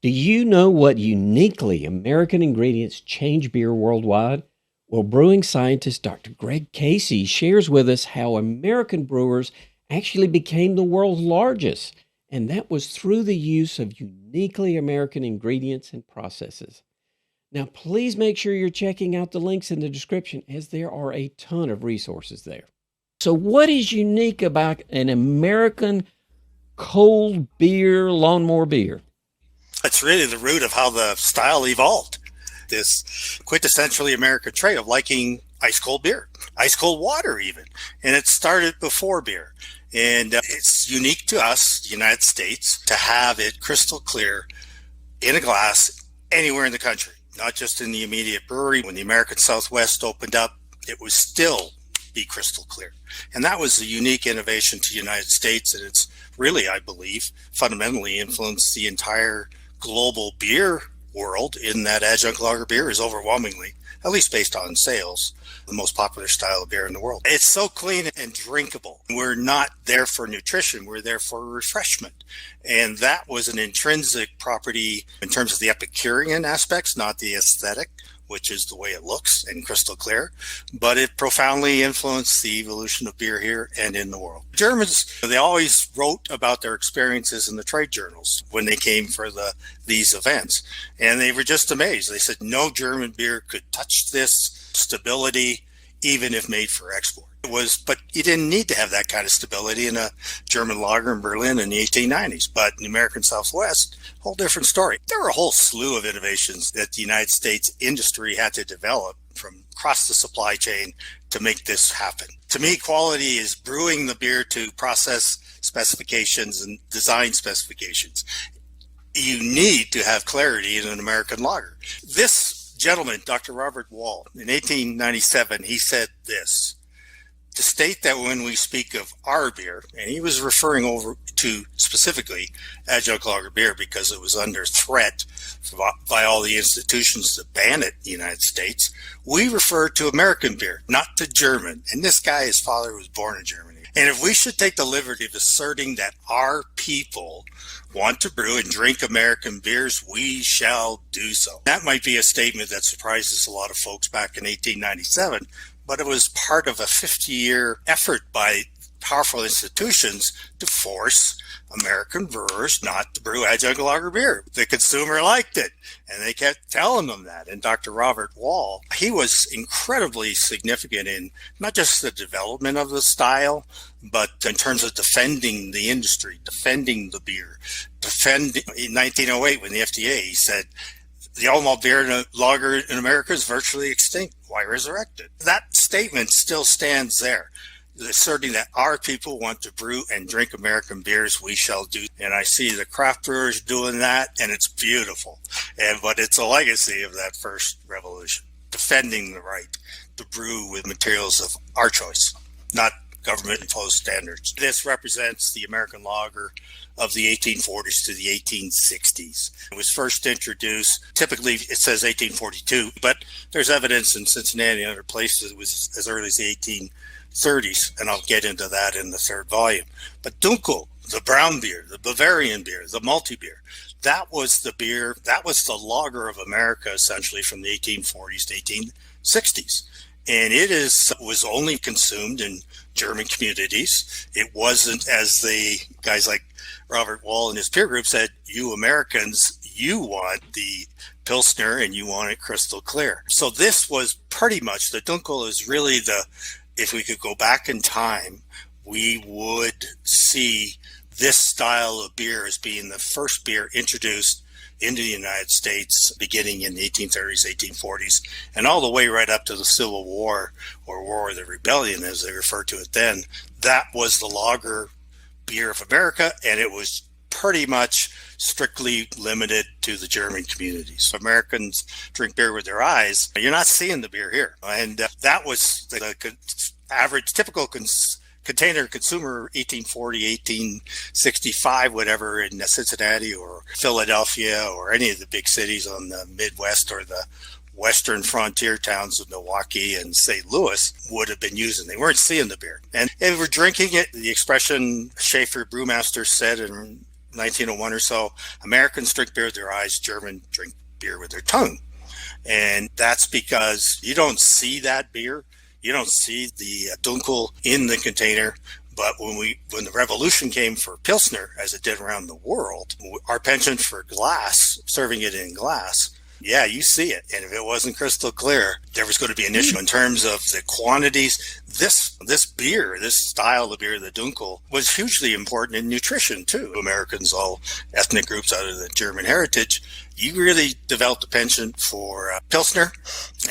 Do you know what uniquely American ingredients change beer worldwide? Well, brewing scientist Dr. Greg Casey shares with us how American brewers actually became the world's largest, and that was through the use of uniquely American ingredients and processes. Now, please make sure you're checking out the links in the description as there are a ton of resources there. So, what is unique about an American cold beer, lawnmower beer? It's really the root of how the style evolved. This quintessentially American trait of liking ice cold beer, ice cold water even. And it started before beer. And it's unique to us, the United States, to have it crystal clear in a glass anywhere in the country, not just in the immediate brewery. When the American Southwest opened up, it was still be crystal clear. And that was a unique innovation to the United States. And it's really, I believe, fundamentally influenced the entire global beer world, in that adjunct lager beer is overwhelmingly, at least based on sales, the most popular style of beer in the world. It's so clean and drinkable. We're not there for nutrition. We're there for refreshment. And that was an intrinsic property in terms of the Epicurean aspects, not the aesthetic, which is the way it looks and crystal clear, but it profoundly influenced the evolution of beer here and in the world. Germans, they always wrote about their experiences in the trade journals when they came for these events, and they were just amazed. They said no German beer could touch this stability, even if made for export. But you didn't need to have that kind of stability in a German lager in Berlin in the 1890s. But in the American Southwest, whole different story. There were a whole slew of innovations that the United States industry had to develop from across the supply chain to make this happen. To me, quality is brewing the beer to process specifications and design specifications. You need to have clarity in an American lager. This gentleman, Dr. Robert Wall, in 1897, he said this: to state that when we speak of our beer, and he was referring over to specifically adjunct lager beer because it was under threat by all the institutions that ban it in the United States, we refer to American beer, not to German. And this guy, his father was born in Germany. And if we should take the liberty of asserting that our people want to brew and drink American beers, we shall do so. That might be a statement that surprises a lot of folks back in 1897, but it was part of a 50-year effort by powerful institutions to force American brewers not to brew adjunct lager beer. The consumer liked it, and they kept telling them that. And Dr. Robert Wall, he was incredibly significant in not just the development of the style, but in terms of defending the industry, defending the beer. In 1908, when the FDA, he said, the all malt beer and lager in America is virtually extinct. Why resurrect it? That statement still stands there, asserting that our people want to brew and drink American beers, we shall do. And I see the craft brewers doing that, and it's beautiful. But it's a legacy of that first revolution, defending the right to brew with materials of our choice, not government-imposed standards. This represents the American lager of the 1840s to the 1860s. It was first introduced, typically it says 1842, but there's evidence in Cincinnati and other places it was as early as the 1830s, and I'll get into that in the third volume. But Dunckel, the brown beer, the Bavarian beer, the malty beer, that was the beer, that was the lager of America essentially from the 1840s to 1860s. And it was only consumed in German communities. It wasn't, as the guys like Robert Wall and his peer group said, you Americans, you want the Pilsner and you want it crystal clear. So this was pretty much, the Dunckel is really if we could go back in time, we would see this style of beer as being the first beer introduced into the United States beginning in the 1830s, 1840s, and all the way right up to the Civil War, or War of the Rebellion, as they referred to it then. That was the lager beer of America, and it was pretty much strictly limited to the German communities. If Americans drink beer with their eyes, you're not seeing the beer here. And that was the average, typical container consumer 1840, 1865, whatever, in Cincinnati or Philadelphia or any of the big cities on the Midwest or the western frontier towns of Milwaukee and St. Louis would have been using. They weren't seeing the beer. And they were drinking it. The expression Schaefer Brewmaster said in 1901 or so, Americans drink beer with their eyes, Germans drink beer with their tongue. And that's because you don't see that beer. You don't see the Dunckel in the container. But when the revolution came for Pilsner, as it did around the world, our penchant for glass, serving it in glass, yeah, you see it. And if it wasn't crystal clear, there was going to be an issue in terms of the quantities. This beer, this style of beer, the Dunckel, was hugely important in nutrition too. Americans, all ethnic groups other than German heritage, you really developed a penchant for Pilsner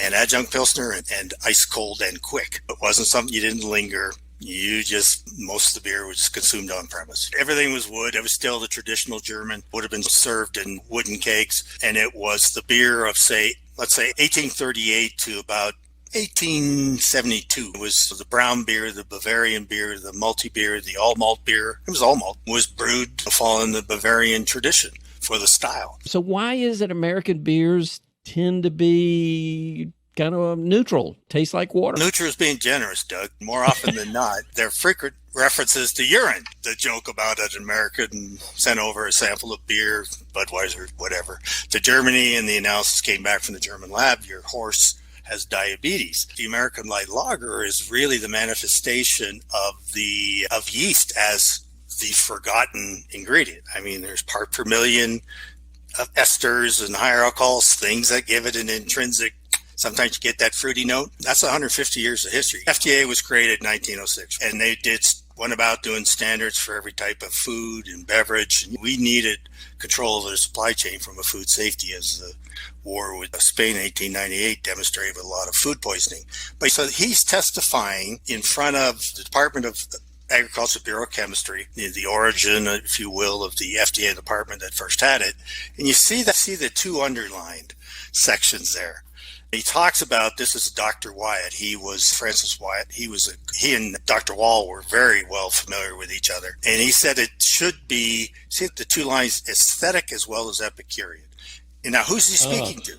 and Adjunct Pilsner and ice cold and quick. It wasn't something you didn't linger. Most of the beer was consumed on premise. Everything was wood. It was still the traditional German, would have been served in wooden kegs. And it was the beer of, let's say 1838 to about 1872. It was the brown beer, the Bavarian beer, the malty beer, the all malt beer. It was all malt, was brewed following the Bavarian tradition for the style. So why is it American beers tend to be kind of neutral, tastes like water? Neutral is being generous, Doug. More often than not, there are frequent references to urine. The joke about an American sent over a sample of beer, Budweiser, whatever, to Germany, and the analysis came back from the German lab, your horse has diabetes. The American light lager is really the manifestation of yeast as the forgotten ingredient. I mean, there's part per million of esters and higher alcohols, things that give it an intrinsic. Sometimes you get that fruity note. That's 150 years of history. FDA was created in 1906, and they went about doing standards for every type of food and beverage. And we needed control of the supply chain from a food safety, as the war with Spain in 1898 demonstrated with a lot of food poisoning. But so he's testifying in front of the Department of Agriculture, Bureau of Chemistry, the origin, if you will, of the FDA department that first had it. And you see the two underlined sections there. He talks about, this is Dr. Wyatt. He was Francis Wyatt. He and Dr. Wall were very well familiar with each other. And he said it should be, see the two lines, aesthetic as well as Epicurean. And now who's he speaking to?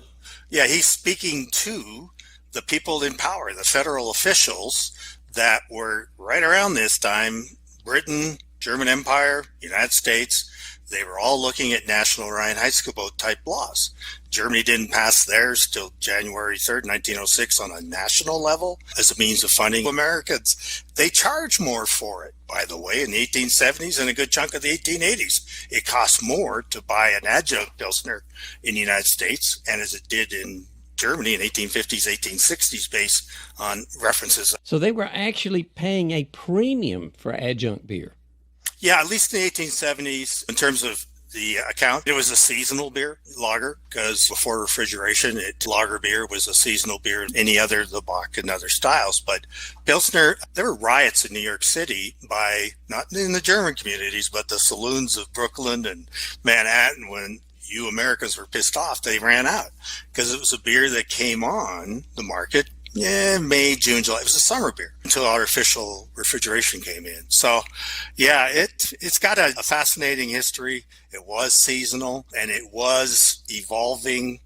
Yeah, he's speaking to the people in power, the federal officials that were right around this time, Britain, German Empire, United States. They were all looking at national Reinheitsgebot type laws. Germany didn't pass theirs till January 3rd, 1906 on a national level as a means of funding Americans. They charge more for it, by the way, in the 1870s and a good chunk of the 1880s. It cost more to buy an adjunct Pilsner in the United States, and as it did in Germany in 1850s, 1860s, based on references. So they were actually paying a premium for adjunct beer. Yeah, at least in the 1870s, in terms of the account, it was a seasonal beer, lager, because before refrigeration, lager beer was a seasonal beer, any other, the Bock and other styles. But Pilsner, there were riots in New York City by, not in the German communities, but the saloons of Brooklyn and Manhattan. When you Americans were pissed off, they ran out because it was a beer that came on the market. Yeah, May, June, July. It was a summer beer until artificial refrigeration came in. So, yeah, it's got a fascinating history. It was seasonal, and it was evolving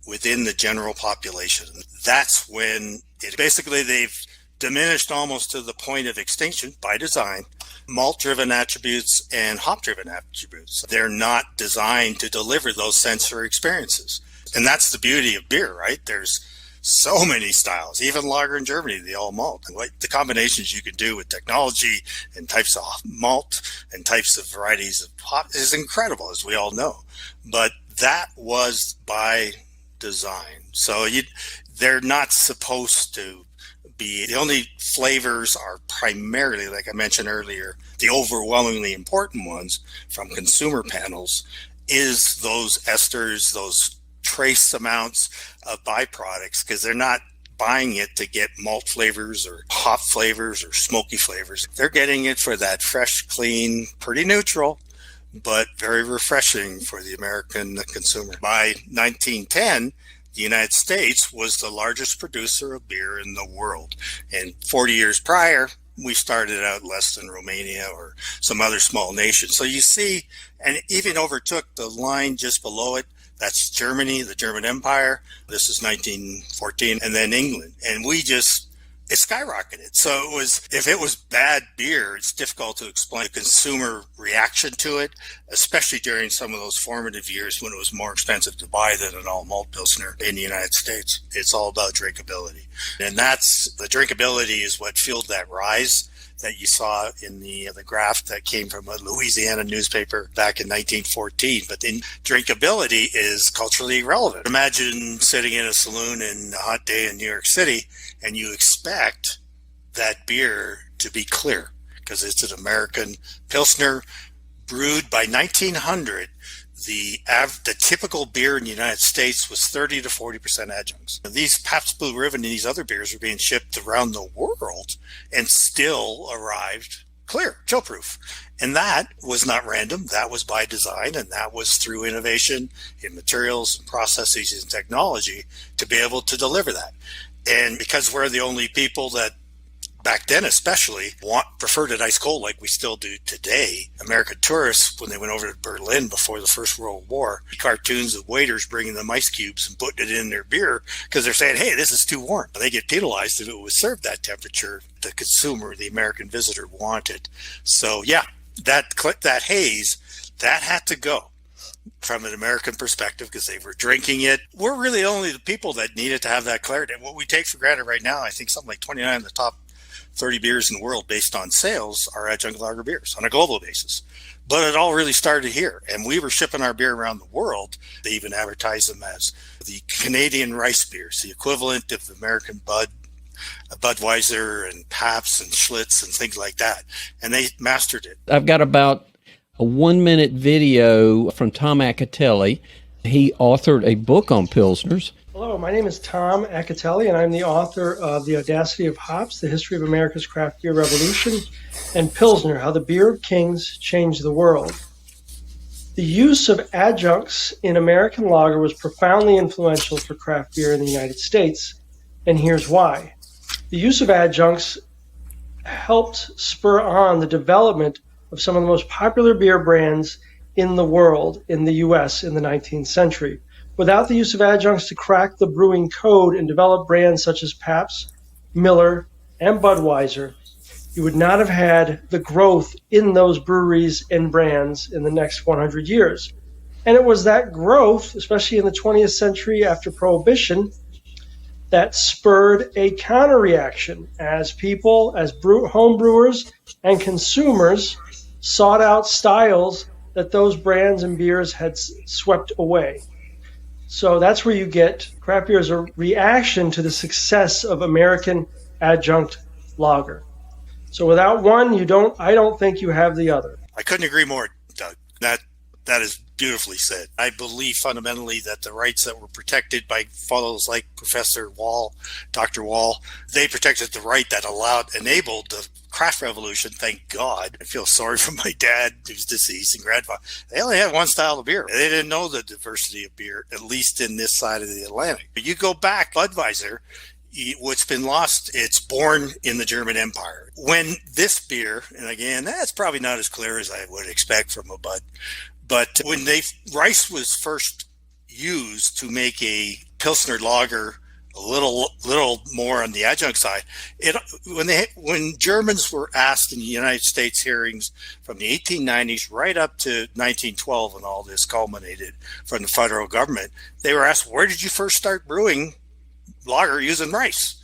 within the general population. That's when they've diminished almost to the point of extinction by design. Malt-driven attributes and hop-driven attributes. They're not designed to deliver those sensory experiences. And that's the beauty of beer, right? There's so many styles, even lager in Germany, the all malt. The combinations you can do with technology and types of malt and types of varieties of hop is incredible, as we all know. But that was by design. So they're not supposed to be. The only flavors are primarily, like I mentioned earlier, the overwhelmingly important ones from consumer panels is those esters, those trace amounts of byproducts, because they're not buying it to get malt flavors or hop flavors or smoky flavors. They're getting it for that fresh, clean, pretty neutral, but very refreshing for the American consumer. By 1910, the United States was the largest producer of beer in the world. And 40 years prior, we started out less than Romania or some other small nation. So you see, and even overtook the line just below it. That's Germany, the German Empire. This is 1914, and then England. And it skyrocketed. So if it was bad beer, it's difficult to explain the consumer reaction to it, especially during some of those formative years when it was more expensive to buy than an all malt Pilsner in the United States. It's all about drinkability. And the drinkability is what fueled that rise that you saw in the graph that came from a Louisiana newspaper back in 1914. But then drinkability is culturally relevant. Imagine sitting in a saloon in a hot day in New York City and you expect that beer to be clear because it's an American Pilsner brewed by 1900. The typical beer in the United States was 30 to 40% adjuncts. These Pabst Blue Ribbon and these other beers were being shipped around the world and still arrived clear, chill proof. And that was not random. That was by design, and that was through innovation in materials and processes and technology to be able to deliver that. And because we're the only people that back then especially preferred it ice cold like we still do today. American tourists, when they went over to Berlin before the First World War, cartoons of waiters bringing them ice cubes and putting it in their beer because they're saying, hey, this is too warm. They get penalized if it was served that temperature the consumer, the American visitor, wanted. So yeah, that haze, that had to go from an American perspective because they were drinking it. We're really only the people that needed to have that clarity. And what we take for granted right now, I think something like 29 of the top 30 beers in the world based on sales are adjunct lager beers on a global basis. But it all really started here. And we were shipping our beer around the world. They even advertised them as the Canadian rice beers, the equivalent of the American Budweiser and Pabst and Schlitz and things like that. And they mastered it. I've got about a 1-minute video from Tom Acatelli. He authored a book on Pilsners. Hello, my name is Tom Acatelli, and I'm the author of The Audacity of Hops, The History of America's Craft Beer Revolution, and Pilsner, How the Beer of Kings Changed the World. The use of adjuncts in American lager was profoundly influential for craft beer in the United States, and here's why. The use of adjuncts helped spur on the development of some of the most popular beer brands in the world, in the U.S. in the 19th century. Without the use of adjuncts to crack the brewing code and develop brands such as Pabst, Miller, and Budweiser, you would not have had the growth in those breweries and brands in the next 100 years. And it was that growth, especially in the 20th century after Prohibition, that spurred a counter-reaction as people, as home brewers and consumers sought out styles that those brands and beers had swept away. So that's where you get craft beer as a reaction to the success of American adjunct lager. So without one, I don't think you have the other. I couldn't agree more, Doug. That is beautifully said. I believe fundamentally that the rights that were protected by fellows like Professor Wall, Dr. Wall, they protected the right that enabled the craft revolution, thank God. I feel sorry for my dad, who's deceased, and grandfather. They only had one style of beer. They didn't know the diversity of beer, at least in this side of the Atlantic. But you go back, Budweiser, what's been lost, it's born in the German Empire. When this beer, and again, that's probably not as clear as I would expect from a Bud, but when rice was first used to make a Pilsner lager a little more on the adjunct side, when Germans were asked in the United States hearings from the 1890s right up to 1912 when all this culminated from the federal government, they were asked, where did you first start brewing lager using rice?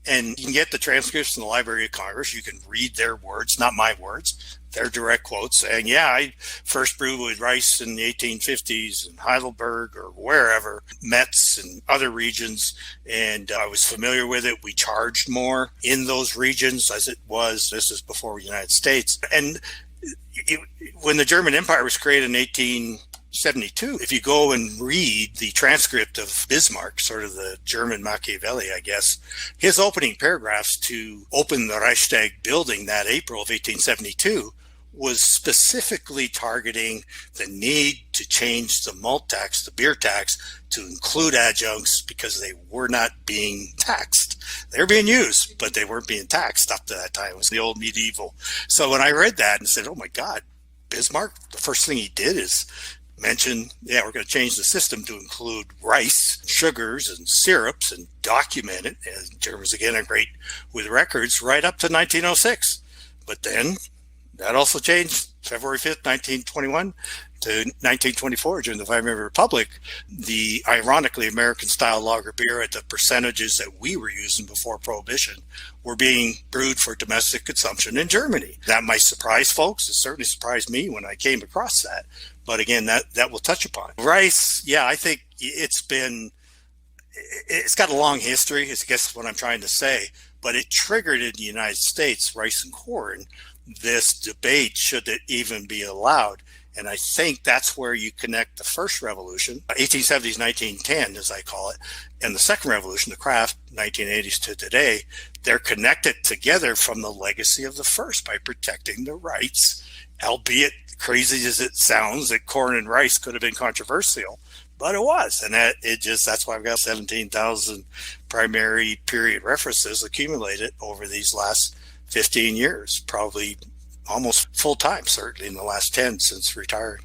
And you can get the transcripts in the Library of Congress. You can read their words, not my words, their direct quotes saying, yeah, I first brewed with rice in the 1850s in Heidelberg or wherever, Metz and other regions, and I was familiar with it. We charged more in those regions as it was. This is before the United States. And when the German Empire was created in 1872, if you go and read the transcript of Bismarck, sort of the German Machiavelli, I guess, his opening paragraphs to open the Reichstag building that April of 1872 was specifically targeting the need to change the malt tax, the beer tax, to include adjuncts because they were not being taxed. They were being used, but they weren't being taxed up to that time. It was the old medieval. So when I read that and said, oh my God, Bismarck, the first thing he did is mention, we're going to change the system to include rice, sugars, and syrups and document it. And Germans, again, are great with records right up to 1906. But then that also changed February 5th, 1921 to 1924 during the Weimar Republic. The ironically American-style lager beer at the percentages that we were using before Prohibition were being brewed for domestic consumption in Germany. That might surprise folks. It certainly surprised me when I came across that. But again, that we'll touch upon. Rice, I think it's got a long history, I guess is what I'm trying to say. But it triggered in the United States, rice and corn, this debate, should it even be allowed? And I think that's where you connect the first revolution, 1870s, 1910, as I call it, and the second revolution, the craft, 1980s to today. They're connected together from the legacy of the first by protecting the rights, albeit crazy as it sounds that corn and rice could have been controversial, but it was. And that's why I've got 17,000 primary period references accumulated over these last 15 years, probably almost full time, certainly in the last 10 since retiring.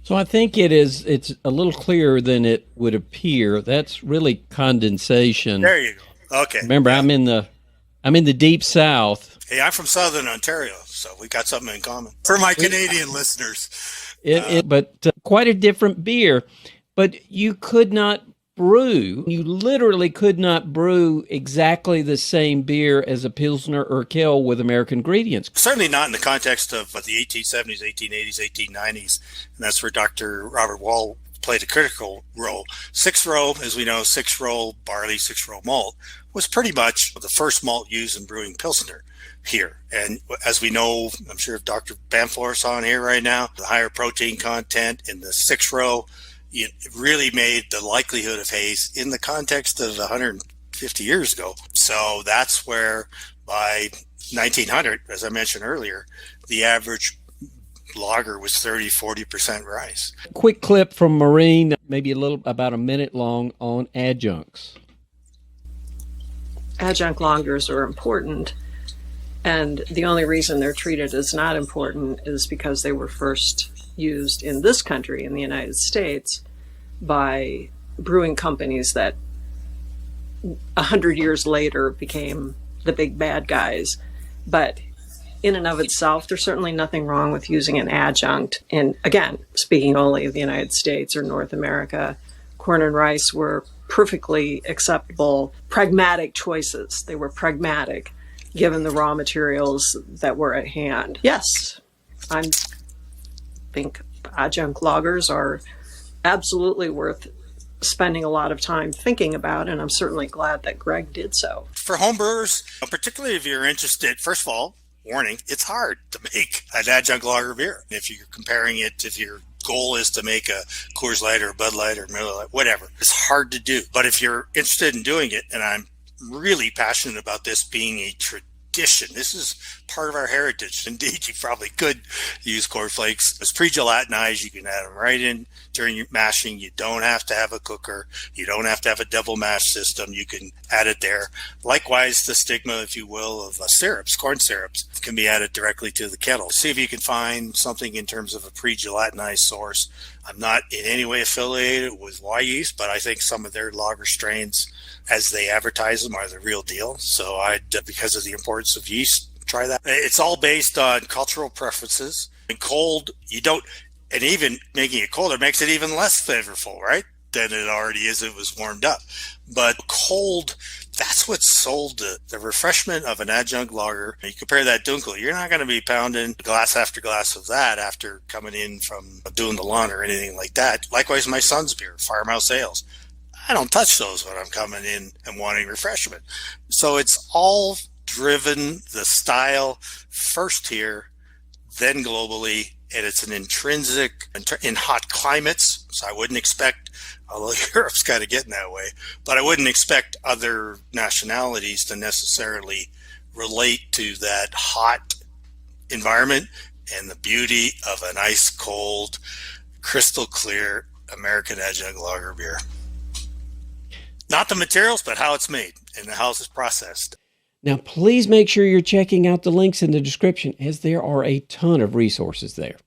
So I think it's a little clearer than it would appear. That's really condensation. There you go. Okay. Remember, I'm in the deep South. Hey, I'm from Southern Ontario, so we got something in common. For my Canadian listeners. But quite a different beer. But you could not brew. You literally could not brew exactly the same beer as a Pilsner or Kel with American ingredients. Certainly not in the context of the 1870s, 1880s, 1890s. And that's where Dr. Robert Wall played a critical role. 6-row, as we know, 6-row barley, 6-row malt was pretty much the first malt used in brewing Pilsner here. And as we know, I'm sure if Dr. Bamforth's on here right now, the higher protein content in the 6-row, it really made the likelihood of haze in the context of 150 years ago. So that's where by 1900, as I mentioned earlier, the average lager was 30-40% rice. Quick clip from Marine, maybe about a minute long, on adjuncts. Adjunct lagers are important, and the only reason they're treated as not important is because they were first used in this country, in the United States, by brewing companies that 100 years later became the big bad guys. But in and of itself, there's certainly nothing wrong with using an adjunct. And again, speaking only of the United States or North America, corn and rice were perfectly acceptable, pragmatic choices. They were pragmatic, given the raw materials that were at hand. Yes, I think adjunct lagers are absolutely worth spending a lot of time thinking about, and I'm certainly glad that Greg did so. For homebrewers, particularly if you're interested, first of all, warning, it's hard to make an adjunct lager beer. If you're comparing it, if your goal is to make a Coors Light or a Bud Light or Miller Lite, whatever, it's hard to do. But if you're interested in doing it, and I'm really passionate about this being a tradition, this is part of our heritage. Indeed, you probably could use cornflakes. It's pre-gelatinized. You can add them right in during your mashing. You don't have to have a cooker. You don't have to have a double mash system. You can add it there. Likewise, the stigma, if you will, of syrups, corn syrups, can be added directly to the kettle. See if you can find something in terms of a pre-gelatinized source. I'm not in any way affiliated with Y Yeast, but I think some of their lager strains, as they advertise them, are the real deal. So because of the importance of yeast, try that. It's all based on cultural preferences. And cold, and even making it colder makes it even less flavorful, right, than it already is if it was warmed up. But cold, that's what sold the refreshment of an adjunct lager. You compare that Dunckel, you're not going to be pounding glass after glass of that after coming in from doing the lawn or anything like that. Likewise, my son's beer, Farmhouse Ales. I don't touch those when I'm coming in and wanting refreshment. So it's all driven the style first here, then globally, and it's an intrinsic in hot climates. So I wouldn't expect, although Europe's kind of getting that way, but I wouldn't expect other nationalities to necessarily relate to that hot environment and the beauty of an ice cold, crystal clear American adjunct lager beer. Not the materials, but how it's made and how it's processed. Now, please make sure you're checking out the links in the description, as there are a ton of resources there.